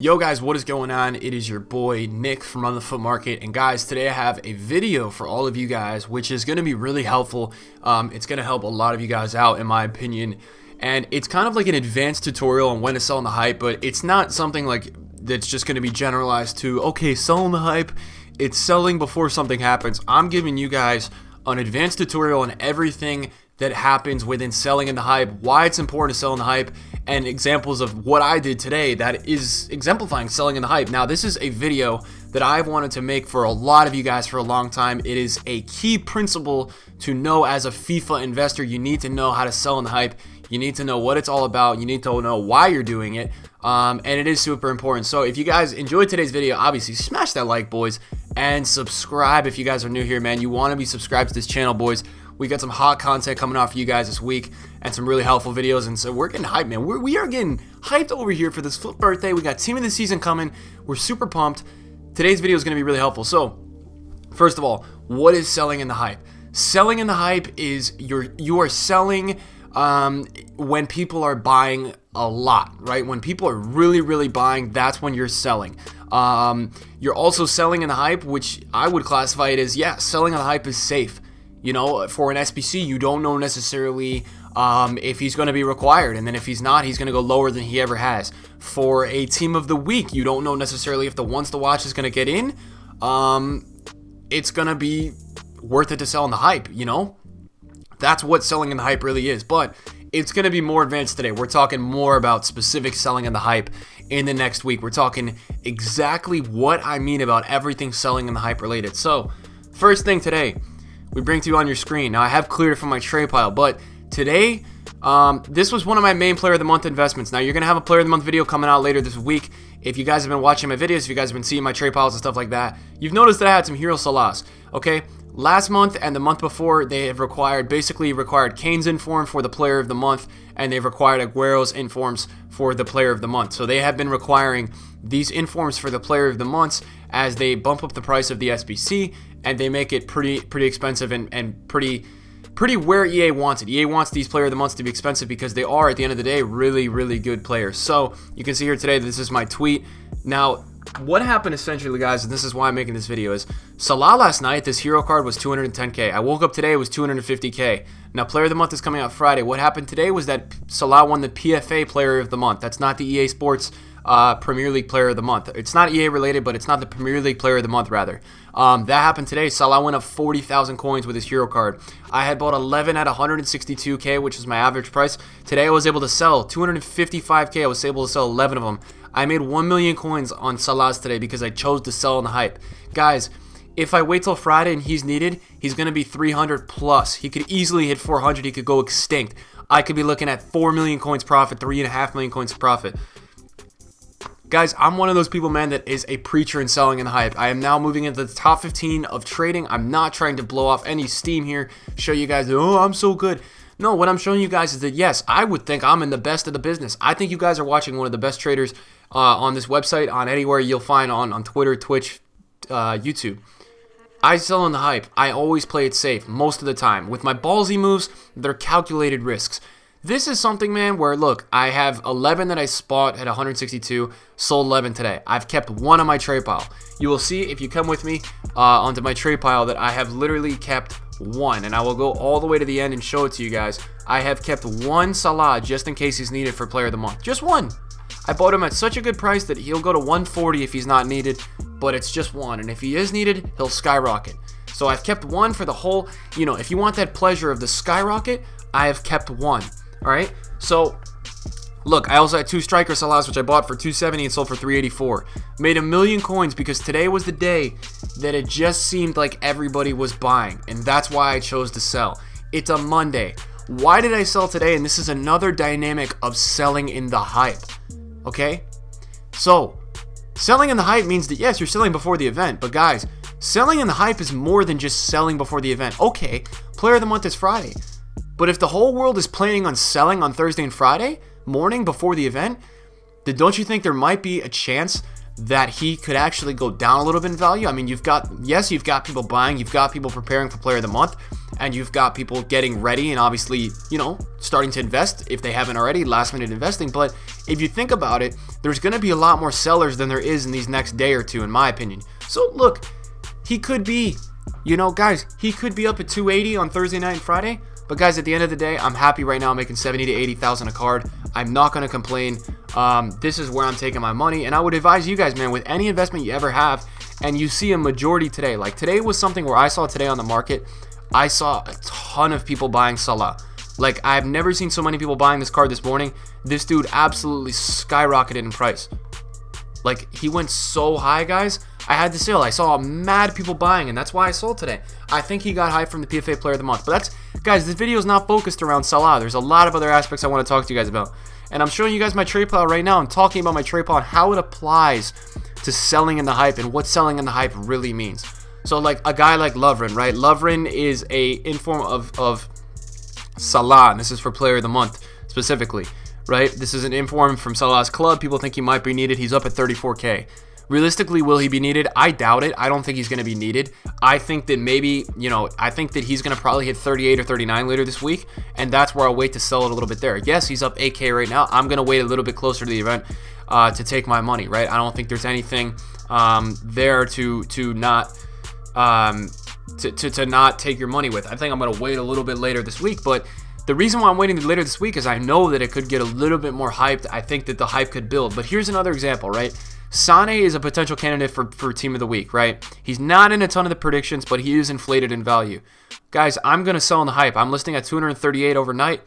Yo guys, what is going on? It is your boy Nick from On the Foot Market, and guys, today I have a video for all of you guys which is going to be really helpful. It's going to help a lot of you guys out in my opinion, and it's kind of like an advanced tutorial on when to sell on the hype, but it's not something like that's just going to be generalized to okay, sell on the hype. It's selling before something happens. I'm giving you guys an advanced tutorial on everything that happens within selling in the hype, why it's important to sell in the hype, and examples of what I did today that is exemplifying selling in the hype. Now, this is a video that I've wanted to make for a lot of you guys for a long time. It is a key principle to know as a FIFA investor. You need to know how to sell in the hype. You need to know what it's all about. You need to know why you're doing it. And it is super important. So if you guys enjoyed today's video, obviously smash that like, boys, and subscribe if you guys are new here, man. You want to be subscribed to this channel, boys. We got some hot content coming out for you guys this week and some really helpful videos, and so we're getting hyped, man. We are getting hyped over here for this Foot birthday. We got team of the season coming. We're super pumped. Today's video is going to be really helpful. So, first of all, what is selling in the hype? Selling in the hype is you are selling when people are buying a lot, right? When people are really buying, that's when you're selling. You're also selling in the hype, which I would classify it as, yeah, selling on the hype is safe. You know, for an SBC, you don't know necessarily if he's going to be required, and then if he's not, he's going to go lower than he ever has. For a team of the week, you don't know necessarily if the once to watch is going to get in. It's going to be worth it to sell in the hype, you know? That's what selling in the hype really is, but it's going to be more advanced today. We're talking more about specific selling in the hype in the next week. We're talking exactly what I mean about everything selling in the hype related. So, first thing today, we bring to you on your screen. Now, I have cleared it from my trade pile, but today, this was one of my main Player of the Month investments. Now, you're going to have a Player of the Month video coming out later this week. If you guys have been watching my videos, if you guys have been seeing my trade piles and stuff like that, you've noticed that I had some Hero Salahs, okay? Last month and the month before, they have basically required Kane's inform for the Player of the Month, and they've required Aguero's informs for the Player of the Month. So they have been requiring these informs for the Player of the Months as they bump up the price of the SBC, and they make it pretty expensive and pretty where EA wants it. EA wants these Player of the Months to be expensive because they are, at the end of the day, really good players. So you can see here today, this is my tweet. Now, what happened essentially, guys, and this is why I'm making this video, is Salah last night, this hero card was 210k. I woke up today, it was 250k. Now, Player of the Month is coming out Friday. What happened today was that Salah won the PFA Player of the Month. That's not the EA Sports Premier League Player of the Month. It's not EA related, but it's not the Premier League Player of the Month, rather. That happened today. Salah went up 40,000 coins with his hero card. I had bought 11 at 162k, which is my average price. Today I was able to sell 255k. I was able to sell 11 of them. I made 1 million coins on Salah's today because I chose to sell on the hype. Guys, if I wait till Friday and he's needed, he's going to be 300 plus. He could easily hit 400. He could go extinct. I could be looking at 4 million coins profit, 3.5 million coins profit. Guys, I'm one of those people, man, that is a preacher in selling in the hype. I am now moving into the top 15 of trading. I'm not trying to blow off any steam here, show you guys, oh, I'm so good. No, what I'm showing you guys is that, yes, I would think I'm in the best of the business. I think you guys are watching one of the best traders on this website, on anywhere you'll find on Twitter, Twitch, YouTube. I sell in the hype. I always play it safe most of the time. With my ballsy moves, they're calculated risks. This is something, man, where, look, I have 11 that I spot at 162, sold 11 today. I've kept one on my trade pile. You will see, if you come with me onto my trade pile, that I have literally kept one, and I will go all the way to the end and show it to you guys. I have kept one Salah just in case he's needed for Player of the Month. Just one. I bought him at such a good price that he'll go to 140 if he's not needed, but it's just one, and if he is needed, he'll skyrocket. So I've kept one for the whole, you know, if you want that pleasure of the skyrocket, I have kept one. Alright, so look, I also had 2 striker Salahs, which I bought for 270 and sold for 384. Made 1 million coins because today was the day that it just seemed like everybody was buying, and that's why I chose to sell. It's a Monday. Why did I sell today? And this is another dynamic of selling in the hype. Okay, so selling in the hype means that, yes, you're selling before the event, but guys, selling in the hype is more than just selling before the event. Okay, Player of the Month is Friday. But if the whole world is planning on selling on Thursday and Friday morning before the event, then don't you think there might be a chance that he could actually go down a little bit in value? I mean, you've got people buying, you've got people preparing for Player of the Month, and you've got people getting ready and obviously, you know, starting to invest if they haven't already, last minute investing. But if you think about it, there's going to be a lot more sellers than there is in these next day or two, in my opinion. So look, he could be, you know, guys, he could be up at 280 on Thursday night and Friday. But guys, at the end of the day, I'm happy right now making 70 to 80,000 a card. I'm not going to complain. This is where I'm taking my money. And I would advise you guys, man, with any investment you ever have, and you see a majority today, like today was something where I saw today on the market, I saw a ton of people buying Salah. Like, I've never seen so many people buying this card this morning. This dude absolutely skyrocketed in price. Like, he went so high, guys. I had to sell. I saw mad people buying, and that's why I sold today. I think he got hyped from the PFA Player of the Month. But that's, guys, this video is not focused around Salah. There's a lot of other aspects I want to talk to you guys about. And I'm showing you guys my trade plan right now. I'm talking about my trade plan, how it applies to selling in the hype and what selling in the hype really means. So, like, a guy like Lovren, right? Lovren is a inform of Salah, and this is for Player of the Month specifically, right? This is an inform from Salah's club. People think he might be needed. He's up at 34K. Realistically, will he be needed? I doubt it. I don't think he's going to be needed. I think that maybe, you know, I think that he's going to probably hit 38 or 39 later this week, and that's where I'll wait to sell it a little bit there. Yes, he's up 8K right now. I'm going to wait a little bit closer to the event to take my money, right? I don't think there's anything there to not not take your money with. I think I'm going to wait a little bit later this week, but the reason why I'm waiting later this week is I know that it could get a little bit more hyped. I think that the hype could build. But here's another example, right? Sane is a potential candidate for Team of the Week, right? He's not in a ton of the predictions, but he is inflated in value. Guys, I'm going to sell in the hype. I'm listing at 238 overnight.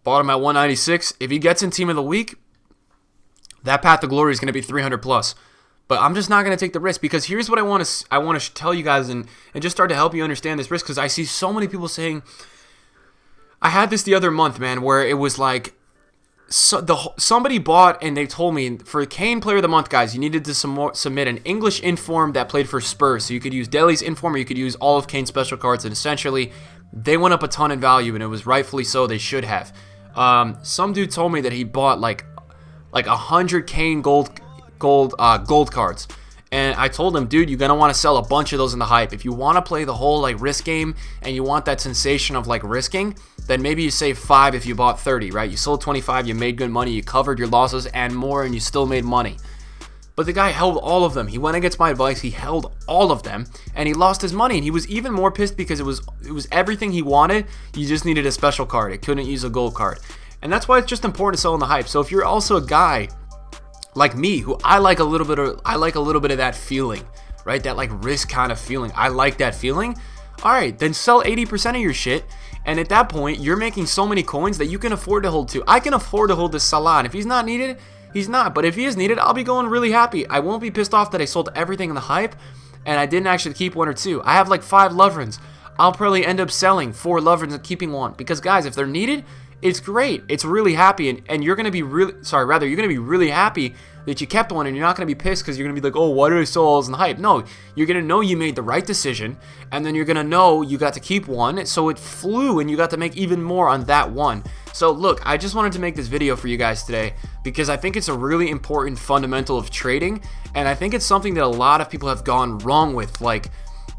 Bought him at 196. If he gets in Team of the Week, that path to glory is going to be 300 plus. But I'm just not going to take the risk, because here's what I want to tell you guys and just start to help you understand this risk, because I see so many people saying, I had this the other month, man, where it was like, somebody bought and they told me for Kane Player of the Month, guys, you needed to submit an English inform that played for Spurs. So you could use Dele's inform, or you could use all of Kane's special cards, and essentially they went up a ton in value, and it was rightfully so. They should have. Some dude told me that he bought like 100 Kane gold cards. And I told him, dude, you're going to want to sell a bunch of those in the hype. If you want to play the whole like risk game and you want that sensation of like risking, then maybe you save 5 if you bought 30, right? You sold 25, you made good money, you covered your losses and more, and you still made money. But the guy held all of them. He went against my advice. He held all of them, and he lost his money. And he was even more pissed because it was everything he wanted. You just needed a special card. It couldn't use a gold card. And that's why it's just important to sell in the hype. So if you're also a guy like me, who I like a little bit of that feeling, right? That like risk kind of feeling. I like that feeling. All right, then sell 80% of your shit, and at that point, you're making so many coins that you can afford to hold too. I can afford to hold this Salah, and if he's not needed, he's not. But if he is needed, I'll be going really happy. I won't be pissed off that I sold everything in the hype, and I didn't actually keep 1 or 2. I have like 5 Lovrens. I'll probably end up selling 4 Lovrens and keeping 1, because guys, if they're needed, it's great. It's really happy, and you're gonna be really you're gonna be really happy that you kept 1, and you're not gonna be pissed because you're gonna be like, oh, why did I sell all this in the hype? No, you're gonna know you made the right decision, and then you're gonna know you got to keep 1, so it flew, and you got to make even more on that 1. So look, I just wanted to make this video for you guys today because I think it's a really important fundamental of trading, and I think it's something that a lot of people have gone wrong with, like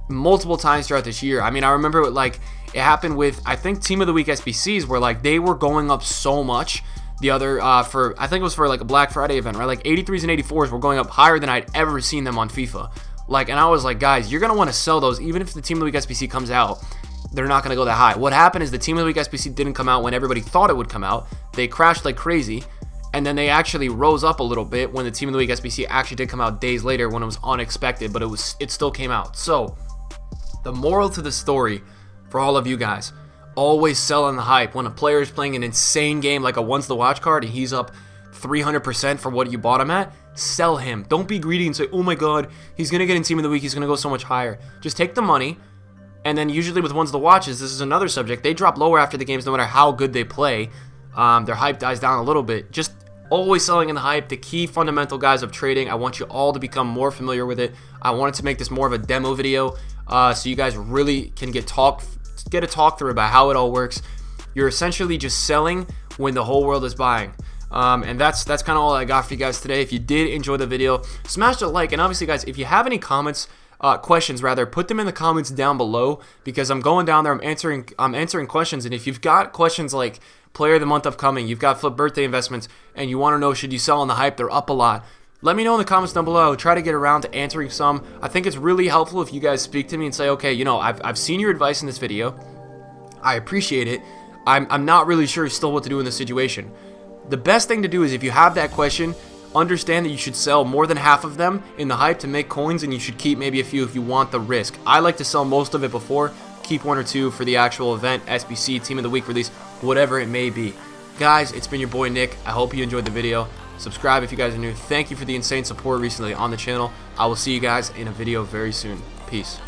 multiple times throughout this year. I mean, I remember like it happened with, I think, Team of the Week SBCs, where like they were going up so much. The other I think it was for like a Black Friday event, right? Like 83s and 84s were going up higher than I'd ever seen them on FIFA. Like, and I was like, guys, you're gonna want to sell those even if the Team of the Week SBC comes out. They're not gonna go that high. What happened is the Team of the Week SBC didn't come out when everybody thought it would come out. They crashed like crazy, and then they actually rose up a little bit when the Team of the Week SBC actually did come out days later when it was unexpected, but it still came out. So the moral to the story for all of you guys: always sell on the hype. When a player is playing an insane game like a once the watch card and he's up 300% for what you bought him at, sell him. Don't be greedy and say, oh my god, he's going to get in Team of the Week, he's going to go so much higher. Just take the money, and then usually with ones the watches, this is another subject, they drop lower after the games no matter how good they play. Their hype dies down a little bit. Just always selling in the hype. The key fundamental, guys, of trading. I want you all to become more familiar with it. I wanted to make this more of a demo video so you guys really can get a talk through about how it all works. You're essentially just selling when the whole world is buying. And that's kind of all I got for you guys today. If you did enjoy the video, smash the like, and obviously, guys, if you have any comments questions rather, put them in the comments down below, because I'm going down there, I'm answering questions. And if you've got questions like player of the month upcoming, you've got flip birthday investments, and you want to know, should you sell on the hype, they're up a lot, let me know in the comments down below. I'll try to get around to answering some. I think it's really helpful if you guys speak to me and say, okay, you know, I've seen your advice in this video, I appreciate it, I'm not really sure still what to do in this situation. The best thing to do is, if you have that question, understand that you should sell more than half of them in the hype to make coins, and you should keep maybe a few if you want the risk. I like to sell most of it before, keep 1 or 2 for the actual event, SBC, Team of the Week release, whatever it may be. Guys, it's been your boy Nick. I hope you enjoyed the video. Subscribe if you guys are new. Thank you for the insane support recently on the channel. I will see you guys in a video very soon. Peace.